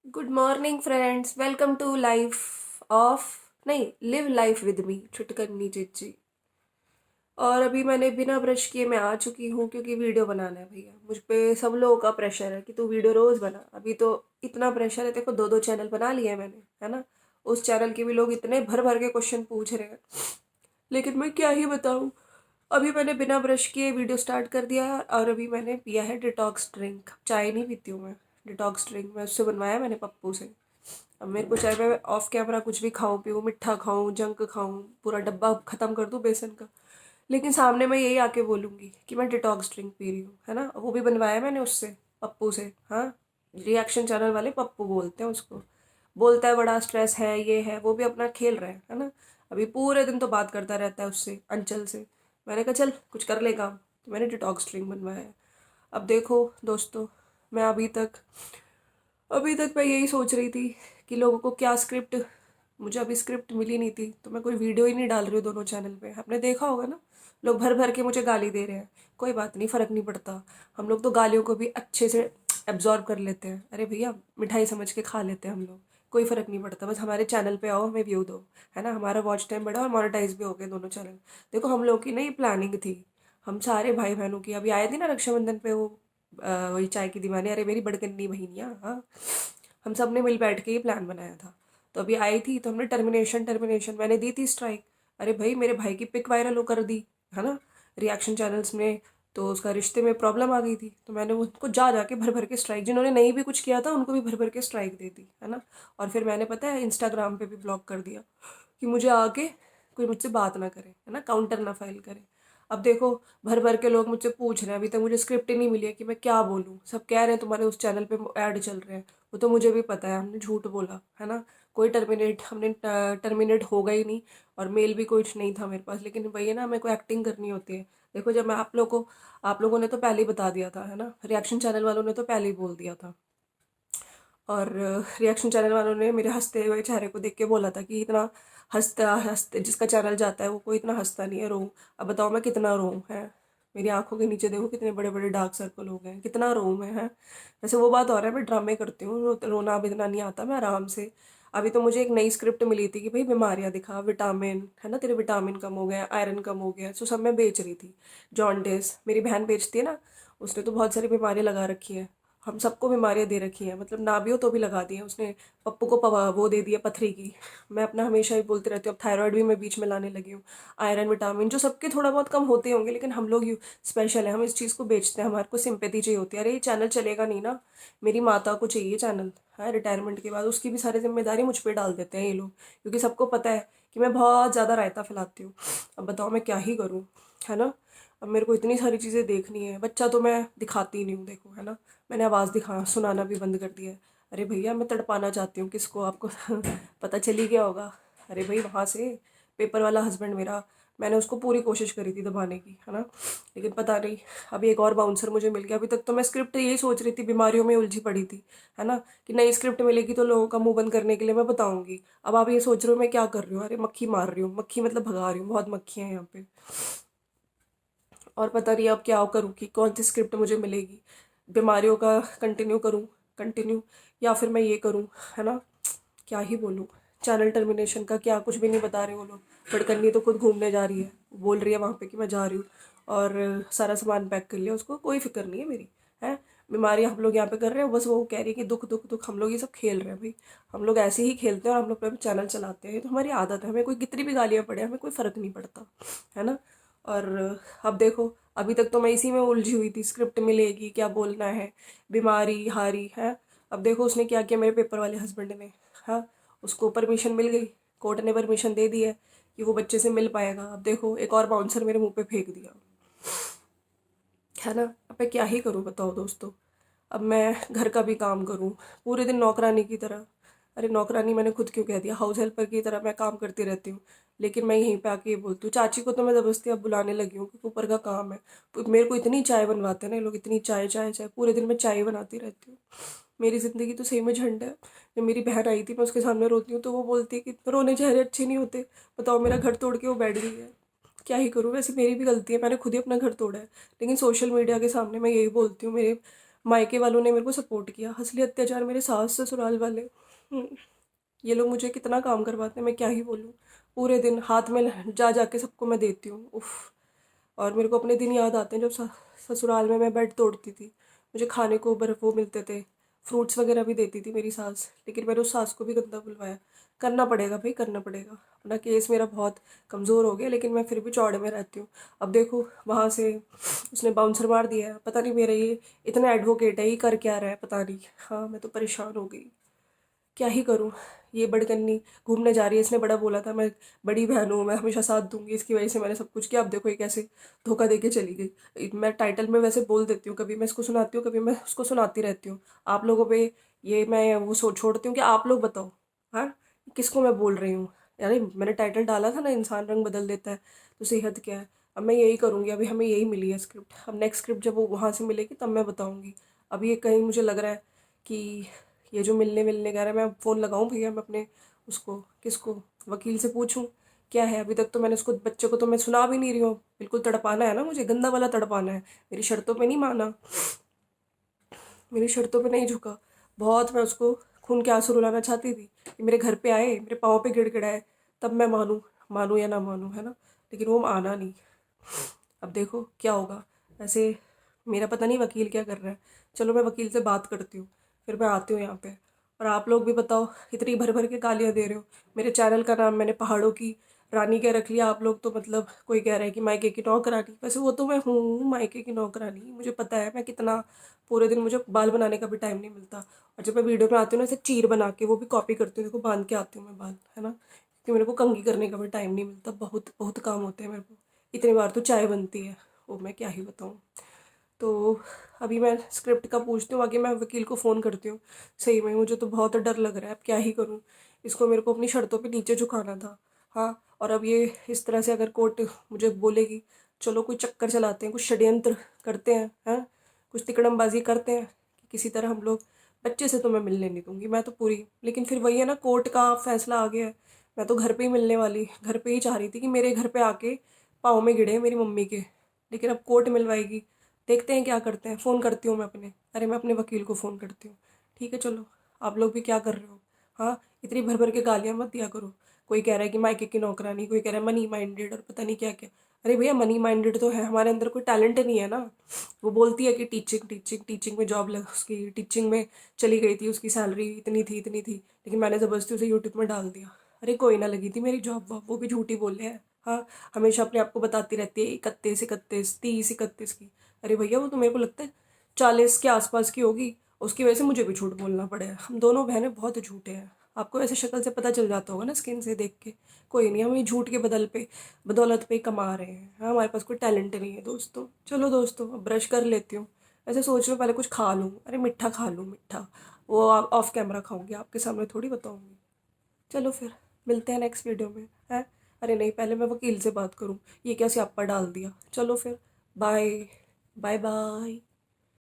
Good morning friends, welcome to life of नहीं live life with me छुटकन्नी चिच्ची। और अभी मैंने बिना ब्रश किए मैं आ चुकी हूँ क्योंकि वीडियो बनाना है भैया। मुझ पे सब लोगों का प्रेशर है कि तू वीडियो रोज बना। अभी तो इतना प्रेशर है, देखो दो दो चैनल बना लिए हैं मैंने, है ना। उस चैनल के भी लोग इतने भर भर के क्वेश्चन पूछ रहे हैं, लेकिन मैं क्या ही बताऊँ। अभी मैंने बिना ब्रश किए वीडियो स्टार्ट कर दिया और अभी मैंने पिया है डिटॉक्स ड्रिंक। चाय नहीं पीती हूँ मैं, डिटॉक्स ड्रिंक मैं उससे बनवाया मैंने पप्पू से। अब मेरे को चाहे मैं ऑफ कैमरा कुछ भी खाऊं पीऊँ, मिठा खाऊं जंक खाऊं, पूरा डब्बा खत्म कर दूं बेसन का, लेकिन सामने मैं यही आके बोलूंगी कि मैं डिटॉक्स ड्रिंक पी रही हूँ, है ना। वो भी बनवाया मैंने उससे, पप्पू से। हाँ, रिएक्शन चैनल वाले पप्पू बोलते हैं उसको। बोलता है बड़ा स्ट्रेस है, ये है वो, भी अपना खेल रहा है ना। अभी पूरे दिन तो बात करता रहता है उससे, अंचल से। मैंने कहा चल कुछ कर ले काम, तो मैंने डिटॉक्स ड्रिंक बनवाया है। अब देखो दोस्तों, मैं अभी तक मैं यही सोच रही थी कि लोगों को क्या स्क्रिप्ट, मुझे अभी स्क्रिप्ट मिली नहीं थी तो मैं कोई वीडियो ही नहीं डाल रही हूँ दोनों चैनल पे। आपने देखा होगा ना, लोग भर भर के मुझे गाली दे रहे हैं। कोई बात नहीं, फर्क नहीं पड़ता। हम लोग तो गालियों को भी अच्छे से एब्जॉर्ब कर लेते हैं। अरे भैया, मिठाई समझ के खा लेते हैं हम लोग। कोई फर्क नहीं पड़ता, बस हमारे चैनल पे आओ, हमें व्यू दो, है ना। हमारा वॉच टाइम बढ़ा और मोनेटाइज भी हो गए दोनों चैनल। देखो हम लोग की ना ये प्लानिंग थी, हम सारे भाई बहनों की। अभी आए थे ना रक्षाबंधन पे वो वही चाय की दीवानी, अरे मेरी बड़कन्नी बहनियाँ, हाँ। हम सब ने मिल बैठ के ये प्लान बनाया था। तो अभी आई थी तो हमने टर्मिनेशन टर्मिनेशन मैंने दी थी स्ट्राइक। अरे भाई, मेरे भाई की पिक वायरल हो कर दी, है ना, रिएक्शन चैनल्स में। तो उसका रिश्ते में प्रॉब्लम आ गई थी, तो मैंने उनको जा जाके भर भर के स्ट्राइक, जिन्होंने नहीं भी कुछ किया था उनको भी भर भर के स्ट्राइक दे दी, है ना। और फिर मैंने, पता है, इंस्टाग्राम पे भी ब्लॉक कर दिया कि मुझे आके कोई मुझसे बात ना करे, है ना, काउंटर ना फाइल करे। अब देखो, भर भर के लोग मुझसे पूछ रहे हैं, अभी तक मुझे स्क्रिप्ट ही नहीं मिली है कि मैं क्या बोलूँ। सब कह रहे हैं तुम्हारे उस चैनल पे ऐड चल रहे हैं। वो तो मुझे भी पता है, हमने झूठ बोला, है ना। कोई हमने टर्मिनेट होगा ही नहीं। और मेल भी कुछ नहीं था मेरे पास, लेकिन वही है ना, मेरे को एक्टिंग करनी होती है। देखो, जब मैं आप लोगों ने तो पहले ही बता दिया था, है ना, रिएक्शन चैनल वालों ने तो पहले ही बोल दिया था। और रिएक्शन चैनल वालों ने मेरे हंसते हुए चेहरे को देख के बोला था कि इतना हंसता हंसते जिसका चैनल जाता है वो कोई इतना हंसता नहीं है, रो। अब बताओ मैं कितना रोऊं, है। मेरी आंखों के नीचे देखो कितने बड़े बड़े डार्क सर्कल हो गए हैं, कितना रोऊं मैं, है। वैसे वो बात और है, मैं ड्रामे करती हूँ, रोना अब इतना नहीं आता, मैं आराम से। अभी तो मुझे एक नई स्क्रिप्ट मिली थी कि भाई बीमारियां दिखा, विटामिन, है ना, तेरे विटामिन कम हो गया, आयरन कम हो गया, तो सब मैं बेच रही थी। जॉन्डिस मेरी बहन बेचती है ना, उसने तो बहुत सारी बीमारियां लगा रखी हैं। हम सबको बीमारियां दे रखी हैं, मतलब ना भी हो तो भी लगा दी है उसने। पप्पू को वो दे दिया पथरी की। मैं अपना हमेशा ही बोलती रहती हूँ, अब थायराइड भी मैं बीच में लाने लगी हूँ। आयरन विटामिन जो सबके थोड़ा बहुत कम होते होंगे, लेकिन हम लोग स्पेशल है, हम इस चीज़ को बेचते हैं, हमारे को सिंपैथी चाहिए होती है। अरे ये चैनल चलेगा नहीं ना, मेरी माता को चाहिए चैनल, है। रिटायरमेंट के बाद उसकी भी सारी जिम्मेदारी मुझ पर डाल देते हैं ये लोग, क्योंकि सबको पता है कि मैं बहुत ज़्यादा रायता फैलाती हूँ। अब बताओ मैं क्या ही करूँ, है ना। अब मेरे को इतनी सारी चीज़ें देखनी है। बच्चा तो मैं दिखाती ही नहीं हूँ, देखो, है ना। मैंने आवाज़ दिखा सुनाना भी बंद कर दिया है। अरे भैया, मैं तड़पाना चाहती हूँ किसको, आपको पता चल ही गया होगा। अरे भाई, वहाँ से पेपर वाला हस्बैंड मेरा, मैंने उसको पूरी कोशिश करी थी दबाने की, है ना, लेकिन पता नहीं। अभी एक और बाउंसर मुझे मिल गया। अभी तक तो मैं स्क्रिप्ट यही सोच रही थी, बीमारियों में उलझी पड़ी थी, है ना, कि नई स्क्रिप्ट मिलेगी तो लोगों का मुंह बंद करने के लिए मैं बताऊंगी। अब आप ये सोच रहे हो मैं क्या कर रही हूँ, अरे मक्खी मार रही हूँ, मक्खी मतलब भगा रही हूँ, बहुत मक्खियाँ हैं यहाँ पे। और पता नहीं अब क्या करूँ कि कौन सी स्क्रिप्ट मुझे मिलेगी। बीमारियों का कंटिन्यू करूँ, कंटिन्यू, या फिर मैं ये करूँ, है ना। क्या ही बोलूँ। चैनल टर्मिनेशन का क्या, कुछ भी नहीं बता रहे वो लोग। बड़कन्नी तो खुद घूमने जा रही है, बोल रही है वहाँ पे कि मैं जा रही हूँ, और सारा सामान पैक कर लिया, उसको कोई फिक्र नहीं है मेरी, है। बीमारी हम लोग यहाँ पे कर रहे हैं, बस वो कह रही है कि दुख दुख दुख, हम लोग ये सब खेल रहे हैं भाई। हम लोग ऐसे ही खेलते हैं और हम लोग अपना चैनल चलाते हैं, तो हमारी आदत है, हमें कोई कितनी भी गालियाँ पड़े हमें कोई फ़र्क नहीं पड़ता, है ना। और अब देखो, अभी तक तो मैं इसी में उलझी हुई थी, स्क्रिप्ट मिलेगी, क्या बोलना है, बीमारी हारी, है। अब देखो उसने क्या किया मेरे पेपर वाले हस्बैंड ने, हाँ। उसको परमिशन मिल गई, कोर्ट ने परमिशन दे दी है कि वो बच्चे से मिल पाएगा। अब देखो एक और बाउंसर मेरे मुंह पे फेंक दिया, है ना। अब मैं क्या ही करूँ बताओ दोस्तों। अब मैं घर का भी काम करूँ पूरे दिन नौकरानी की तरह। अरे नौकरानी मैंने खुद क्यों कह दिया, हाउस हेल्पर की तरह मैं काम करती रहती हूँ। लेकिन मैं यहीं पे आके ये बोलती हूँ, चाची को तो मैं ज़बरदस्ती अब बुलाने लगी हूँ क्योंकि ऊपर का काम है। मेरे को इतनी चाय बनवाते हैं ना ये लोग, इतनी चाय चाय चाय, पूरे दिन मैं चाय बनाती रहती हूँ। मेरी ज़िंदगी तो सही में झंड है। जब मेरी बहन आई थी मैं उसके सामने रोती हूँ तो वो बोलती है कि रोने चेहरे अच्छे नहीं होते। बताओ, मेरा घर तोड़ के वो बैठ गई है। क्या ही करूँ, वैसे मेरी भी गलती है, मैंने खुद ही अपना घर तोड़ा है। लेकिन सोशल मीडिया के सामने मैं यही बोलती हूँ, मेरे मायके वालों ने मेरे को सपोर्ट किया, असली अत्याचार मेरे सास ससुराल वाले। ये लोग मुझे कितना काम करवाते हैं, मैं क्या ही बोलूँ। पूरे दिन हाथ में जा जा के सबको मैं देती हूँ, उफ। और मेरे को अपने दिन याद आते हैं जब ससुराल में मैं बेड तोड़ती थी। मुझे खाने को बर्फ वो मिलते थे, फ्रूट्स वगैरह भी देती थी मेरी सास, लेकिन मैंने उस सास को भी गंदा बुलवाया। करना पड़ेगा भाई, करना पड़ेगा। अपना केस मेरा बहुत कमज़ोर हो गया, लेकिन मैं फिर भी चौड़े में रहती हूँ। अब देखो वहाँ से उसने बाउंसर मार दिया है, पता नहीं मेरा ये इतना एडवोकेट है, ये कर क्या रहा है पता नहीं। हाँ, मैं तो परेशान हो गई, क्या ही करूँ। ये बड़कन्नी घूमने जा रही है, इसने बड़ा बोला था मैं बड़ी बहन हूँ, मैं हमेशा साथ दूंगी, इसकी वजह से मैंने सब कुछ किया। अब देखो ये कैसे धोखा दे के चली गई। मैं टाइटल में वैसे बोल देती हूँ, कभी मैं इसको सुनाती हूँ, कभी मैं उसको सुनाती रहती हूँ। आप लोगों पे ये मैं वो छोड़ती हूँ कि आप लोग बताओ, हाँ, किसको मैं बोल रही हूँ। यानी मैंने टाइटल डाला था ना, इंसान रंग बदल देता है, तो सेहत क्या है। अब मैं यही करूँगी, अभी हमें यही मिली है स्क्रिप्ट। अब नेक्स्ट स्क्रिप्ट जब वो वहाँ से मिलेगी तब मैं बताऊँगी। अभी ये कहीं मुझे लग रहा है कि ये जो मिलने मिलने कह रहा है, मैं फ़ोन लगाऊं भैया, मैं अपने उसको किसको वकील से पूछूं क्या है। अभी तक तो मैंने उसको बच्चे को तो मैं सुना भी नहीं रही हूँ। बिल्कुल तड़पाना है ना मुझे, गंदा वाला तड़पाना है। मेरी शर्तों पे नहीं माना, मेरी शर्तों पे नहीं झुका। बहुत मैं उसको खून के आंसू रुलाना चाहती थी कि मेरे घर पे आए, मेरे पाँव पे गिड़गिड़ाए, तब मैं मानूं, मानूं या ना मानूं, है ना। लेकिन वो आना नहीं। अब देखो क्या होगा। वैसे मेरा पता नहीं वकील क्या कर रहा है। चलो मैं वकील से बात करती हूँ, फिर मैं आती हूँ यहाँ पे। और आप लोग भी बताओ, इतनी भर भर के गालियाँ दे रहे हो। मेरे चैनल का नाम मैंने पहाड़ों की रानी क्या रख लिया। आप लोग तो मतलब कोई कह रहा है कि मायके की नौकरानी। वैसे वो तो मैं हूँ मायके की नौकरानी, मुझे पता है मैं कितना। पूरे दिन मुझे बाल बनाने का भी टाइम नहीं मिलता। और जब मैं वीडियो में आती हूँ ना, ऐसे चीर बना के वो भी कॉपी करती हूँ, देखो बांध के आती हूँ मैं बाल, है ना। क्योंकि मेरे को कंघी करने का भी टाइम नहीं मिलता, बहुत बहुत काम होते हैं मेरे को। इतनी बार तो चाय बनती है, वो मैं क्या ही बताऊँ। तो अभी मैं स्क्रिप्ट का पूछती हूँ, आगे मैं वकील को फ़ोन करती हूँ। सही में मुझे तो बहुत डर लग रहा है, अब क्या ही करूँ। इसको मेरे को अपनी शर्तों पे नीचे झुकाना था। हाँ, और अब ये इस तरह से अगर कोर्ट मुझे बोलेगी, चलो कोई चक्कर चलाते हैं, कुछ षड्यंत्र करते हैं, हैं, कुछ तिकड़मबाजी करते हैं कि किसी तरह हम लोग। बच्चे से तो मैं मिलने नहीं दूंगी मैं तो पूरी। लेकिन फिर वही है ना, कोर्ट का फैसला आ गया है। मैं तो घर पे ही मिलने वाली, घर पे ही चाह रही थी कि मेरे घर पे आके पाँव में गिरे मेरी मम्मी के। लेकिन अब कोर्ट मिलवाएगी, देखते हैं क्या करते हैं। फ़ोन करती हूँ मैं अपने, अरे मैं अपने वकील को फ़ोन करती हूँ। ठीक है चलो। आप लोग भी क्या कर रहे हो। हाँ, इतनी भर भर के गालियाँ मत दिया करो। कोई कह रहा है कि मायके की नौकरानी, कोई कह रहा है मनी माइंडेड, और पता नहीं क्या क्या। अरे भैया मनी माइंडेड तो है, हमारे अंदर कोई टैलेंट नहीं है ना। वो बोलती है कि टीचिंग टीचिंग टीचिंग में जॉब लग, उसकी टीचिंग में चली गई थी, उसकी सैलरी इतनी थी इतनी थी, लेकिन मैंने ज़बरदस्ती उसे यूट्यूब में डाल दिया। अरे कोई ना लगी थी मेरी जॉब वॉब, वो भी झूठी बोले हैं। हाँ, हमेशा अपने आप को बताती रहती है 31 31 30 31 की। अरे भैया वो तो मेरे को लगता है 40 के आसपास की होगी। उसकी वजह से मुझे भी झूठ बोलना पड़े। हम दोनों बहनें बहुत झूठे हैं। आपको ऐसे शक्ल से पता चल जाता होगा ना, स्किन से देख के। कोई नहीं, हम ये झूठ के बदौलत पे कमा रहे हैं। हाँ, हमारे पास कोई टैलेंट नहीं है दोस्तों। चलो दोस्तों, अब ब्रश कर लेती हूँ। ऐसे सोच रही हूँ पहले कुछ खा लूँ, अरे मिठा खा लूँ, मिठा। वो ऑफ कैमरा खाऊंगी, आपके सामने थोड़ी बताऊंगी। चलो फिर मिलते हैं नेक्स्ट वीडियो में, है। अरे नहीं, पहले मैं वकील से बात करूँ। ये क्या स्यापा डाल दिया। चलो फिर, बाय। Bye bye.